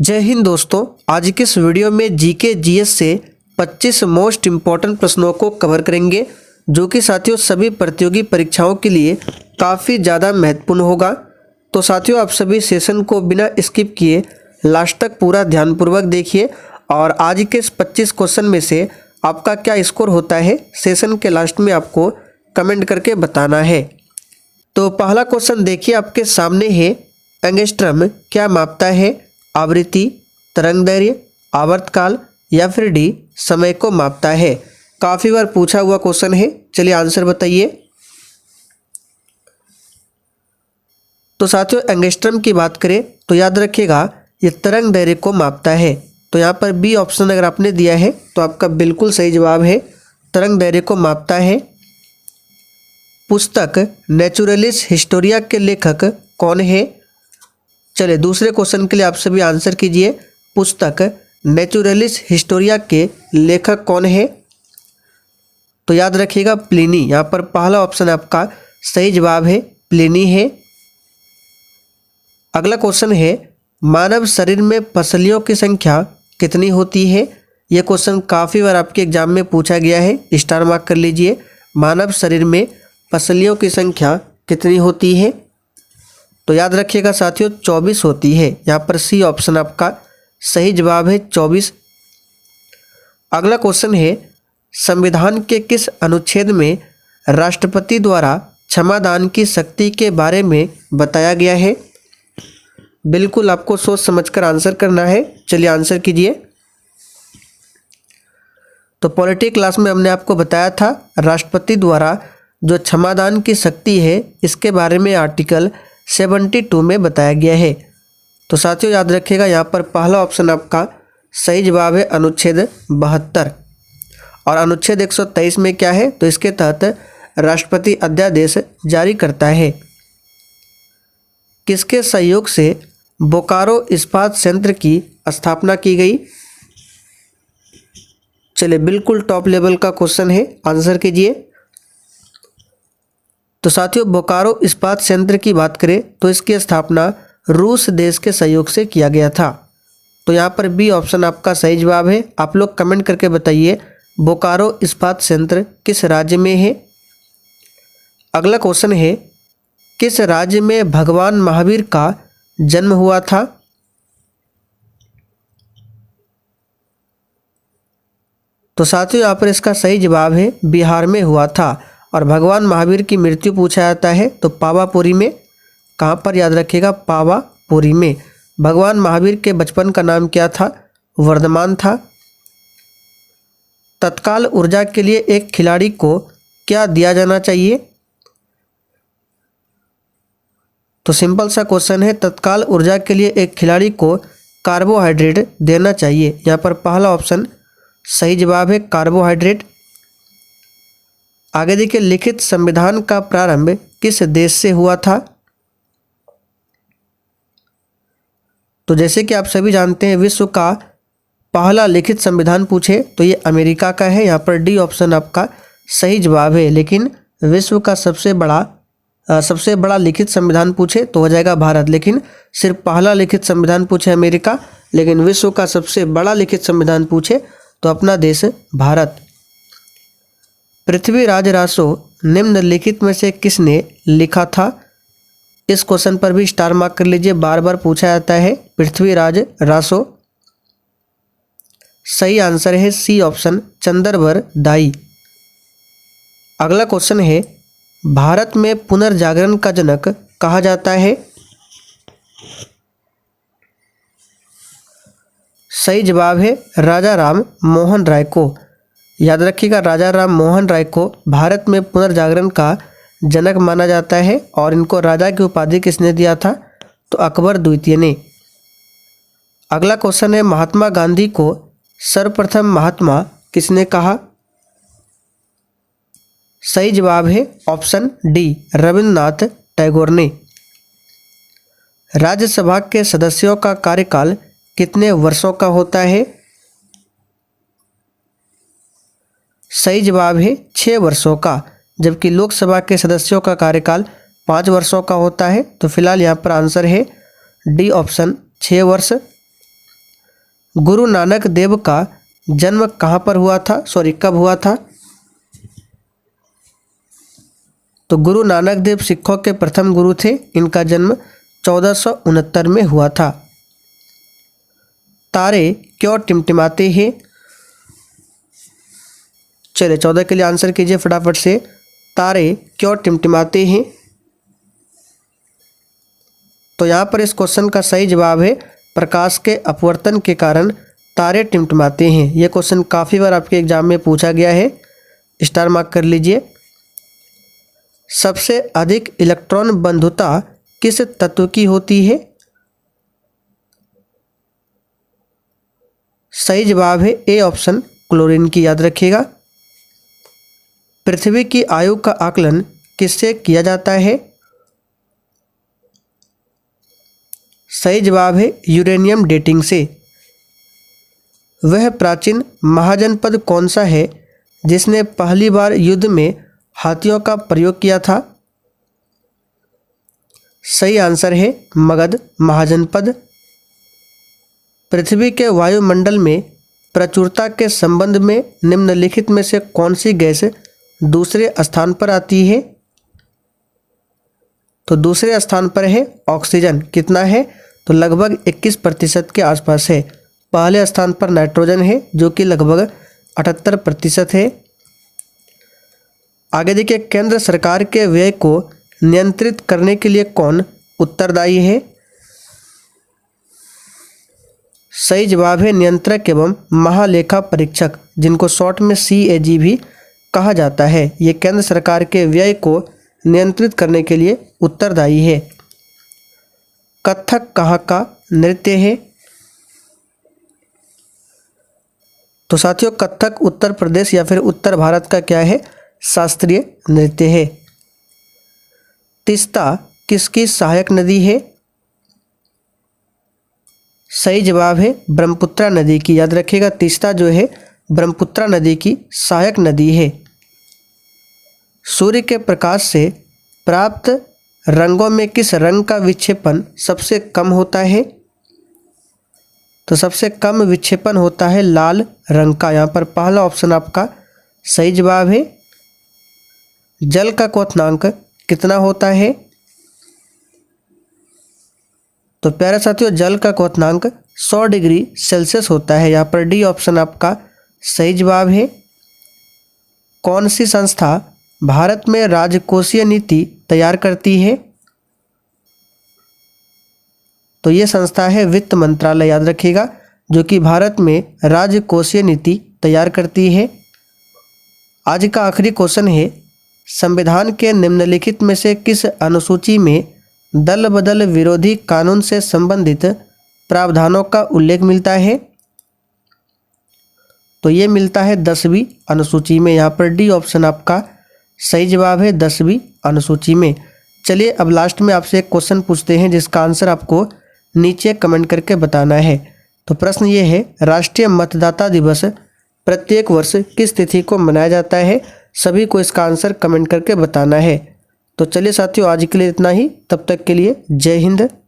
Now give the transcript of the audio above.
जय हिंद दोस्तों। आज के इस वीडियो में जीके जीएस से 25 मोस्ट इम्पॉर्टेंट प्रश्नों को कवर करेंगे, जो कि साथियों सभी प्रतियोगी परीक्षाओं के लिए काफ़ी ज़्यादा महत्वपूर्ण होगा। तो साथियों आप सभी सेशन को बिना स्किप किए लास्ट तक पूरा ध्यानपूर्वक देखिए और आज के इस 25 क्वेश्चन में से आपका क्या स्कोर होता है सेशन के लास्ट में आपको कमेंट करके बताना है। तो पहला क्वेश्चन देखिए आपके सामने है, एंगस्ट्रम क्या मापता है? आवृत्ति, तरंगदैर्घ्य, आवर्तकाल या फिर डी समय को मापता है। काफ़ी बार पूछा हुआ क्वेश्चन है, चलिए आंसर बताइए। तो साथियों एंगस्ट्रम की बात करें तो याद रखिएगा ये तरंगदैर्घ्य को मापता है। तो यहाँ पर बी ऑप्शन अगर आपने दिया है तो आपका बिल्कुल सही जवाब है, तरंगदैर्घ्य को मापता है। पुस्तक नेचुरलिस हिस्टोरिया के लेखक कौन है? चलिए दूसरे क्वेश्चन के लिए आप सभी आंसर कीजिए। पुस्तक नेचुरलिस हिस्टोरिया के लेखक कौन है? तो याद रखिएगा प्लिनी। यहाँ पर पहला ऑप्शन आपका सही जवाब है, प्लिनी है। अगला क्वेश्चन है, मानव शरीर में पसलियों की संख्या कितनी होती है? यह क्वेश्चन काफ़ी बार आपके एग्जाम में पूछा गया है, स्टार मार्क कर लीजिए। मानव शरीर में पसलियों की संख्या कितनी होती है? तो याद रखिएगा साथियों 24 होती है। यहाँ पर सी ऑप्शन आपका सही जवाब है, 24। अगला क्वेश्चन है, संविधान के किस अनुच्छेद में राष्ट्रपति द्वारा क्षमादान की शक्ति के बारे में बताया गया है? बिल्कुल आपको सोच समझकर आंसर करना है, चलिए आंसर कीजिए। तो पॉलिटी क्लास में हमने आपको बताया था राष्ट्रपति द्वारा जो क्षमादान की शक्ति है इसके बारे में आर्टिकल 72 में बताया गया है। तो साथियों याद रखिएगा यहाँ पर पहला ऑप्शन आपका सही जवाब है, अनुच्छेद 72। और अनुच्छेद 123 में क्या है? तो इसके तहत राष्ट्रपति अध्यादेश जारी करता है। किसके सहयोग से बोकारो इस्पात संयंत्र की स्थापना की गई? चलिए बिल्कुल टॉप लेवल का क्वेश्चन है, आंसर कीजिए। तो साथियों बोकारो इस्पात संयंत्र की बात करें तो इसकी स्थापना रूस देश के सहयोग से किया गया था। तो यहाँ पर बी ऑप्शन आपका सही जवाब है। आप लोग कमेंट करके बताइए बोकारो इस्पात संयंत्र किस राज्य में है। अगला क्वेश्चन है, किस राज्य में भगवान महावीर का जन्म हुआ था? तो साथियों यहाँ पर इसका सही जवाब है, बिहार में हुआ था। और भगवान महावीर की मृत्यु पूछा जाता है तो पावापुरी में। कहाँ पर? याद रखिएगा पावापुरी में। भगवान महावीर के बचपन का नाम क्या था? वर्धमान था। तत्काल ऊर्जा के लिए एक खिलाड़ी को क्या दिया जाना चाहिए? तो सिंपल सा क्वेश्चन है, तत्काल ऊर्जा के लिए एक खिलाड़ी को कार्बोहाइड्रेट देना चाहिए। यहाँ पर पहला ऑप्शन सही जवाब है, कार्बोहाइड्रेट। आगे देखिए, लिखित संविधान का प्रारंभ किस देश से हुआ था? तो जैसे कि आप सभी जानते हैं विश्व का पहला लिखित संविधान पूछे तो ये अमेरिका का है। यहाँ पर डी ऑप्शन आपका सही जवाब है। लेकिन विश्व का सबसे बड़ा लिखित संविधान पूछे तो हो जाएगा भारत। लेकिन सिर्फ पहला लिखित संविधान पूछे अमेरिका, लेकिन विश्व का सबसे बड़ा लिखित संविधान पूछे तो अपना देश भारत। पृथ्वीराज रासो निम्नलिखित में से किसने लिखा था? इस क्वेश्चन पर भी स्टार मार्क कर लीजिए, बार बार पूछा जाता है पृथ्वीराज रासो। सही आंसर है सी ऑप्शन, चंद्रवर दाई। अगला क्वेश्चन है, भारत में पुनर्जागरण का जनक कहा जाता है? सही जवाब है राजा राम मोहन राय को। याद रखिएगा राजा राम मोहन राय को भारत में पुनर्जागरण का जनक माना जाता है। और इनको राजा की उपाधि किसने दिया था? तो अकबर द्वितीय ने। अगला क्वेश्चन है, महात्मा गांधी को सर्वप्रथम महात्मा किसने कहा? सही जवाब है ऑप्शन डी, रविन्द्रनाथ टैगोर ने। राज्यसभा के सदस्यों का कार्यकाल कितने वर्षों का होता है? सही जवाब है 6 वर्षों का। जबकि लोकसभा के सदस्यों का कार्यकाल 5 वर्षों का होता है। तो फिलहाल यहाँ पर आंसर है डी ऑप्शन 6 वर्ष। गुरु नानक देव का जन्म कहाँ पर हुआ था, कब हुआ था? तो गुरु नानक देव सिखों के प्रथम गुरु थे। इनका जन्म 1469 में हुआ था। तारे क्यों टिमटिमाते हैं? चलिए 14 के लिए आंसर कीजिए फटाफट से। तारे क्यों टिमटिमाते हैं? तो यहाँ पर इस क्वेश्चन का सही जवाब है प्रकाश के अपवर्तन के कारण तारे टिमटिमाते हैं। यह क्वेश्चन काफ़ी बार आपके एग्जाम में पूछा गया है, स्टार मार्क कर लीजिए। सबसे अधिक इलेक्ट्रॉन बंधुता किस तत्व की होती है? सही जवाब है ए ऑप्शन, क्लोरीन की, याद रखिएगा। पृथ्वी की आयु का आकलन किससे किया जाता है? सही जवाब है यूरेनियम डेटिंग से। वह प्राचीन महाजनपद कौन सा है जिसने पहली बार युद्ध में हाथियों का प्रयोग किया था? सही आंसर है मगध महाजनपद। पृथ्वी के वायुमंडल में प्रचुरता के संबंध में निम्नलिखित में से कौन सी गैस दूसरे स्थान पर आती है? तो दूसरे स्थान पर है ऑक्सीजन। कितना है? तो लगभग 21% के आसपास है। पहले स्थान पर नाइट्रोजन है जो कि लगभग 78% है। आगे देखिए, केंद्र सरकार के व्यय को नियंत्रित करने के लिए कौन उत्तरदायी है? सही जवाब है नियंत्रक एवं महालेखा परीक्षक, जिनको शॉर्ट में CAG भी कहा जाता है। ये केंद्र सरकार के व्यय को नियंत्रित करने के लिए उत्तरदायी है। कथक कहाँ का नृत्य है? तो साथियों, कथक उत्तर प्रदेश या फिर उत्तर भारत का क्या है? शास्त्रीय नृत्य है। तीस्ता किसकी सहायक नदी है? सही जवाब है ब्रह्मपुत्रा नदी की, याद रखिएगा। तीस्ता जो है ब्रह्मपुत्रा नदी की सहायक नदी है। सूर्य के प्रकाश से प्राप्त रंगों में किस रंग का विक्षेपण सबसे कम होता है? तो सबसे कम विक्षेपण होता है लाल रंग का। यहाँ पर पहला ऑप्शन आपका सही जवाब है। जल का क्वथनांक कितना होता है? तो प्यारे साथियों, जल का क्वथनांक 100 डिग्री सेल्सियस होता है। यहाँ पर डी ऑप्शन आपका सही जवाब है। कौन सी संस्था भारत में राजकोषीय नीति तैयार करती है? तो ये संस्था है वित्त मंत्रालय, याद रखिएगा, जो कि भारत में राजकोषीय नीति तैयार करती है। आज का आखिरी क्वेश्चन है, संविधान के निम्नलिखित में से किस अनुसूची में दल बदल विरोधी कानून से संबंधित प्रावधानों का उल्लेख मिलता है? तो ये मिलता है 10वीं अनुसूची में। यहाँ पर डी ऑप्शन आपका सही जवाब है, 10वीं अनुसूची में। चलिए अब लास्ट में आपसे एक क्वेश्चन पूछते हैं जिसका आंसर आपको नीचे कमेंट करके बताना है। तो प्रश्न ये है, राष्ट्रीय मतदाता दिवस प्रत्येक वर्ष किस तिथि को मनाया जाता है? सभी को इसका आंसर कमेंट करके बताना है। तो चलिए साथियों, आज के लिए इतना ही। तब तक के लिए जय हिंद,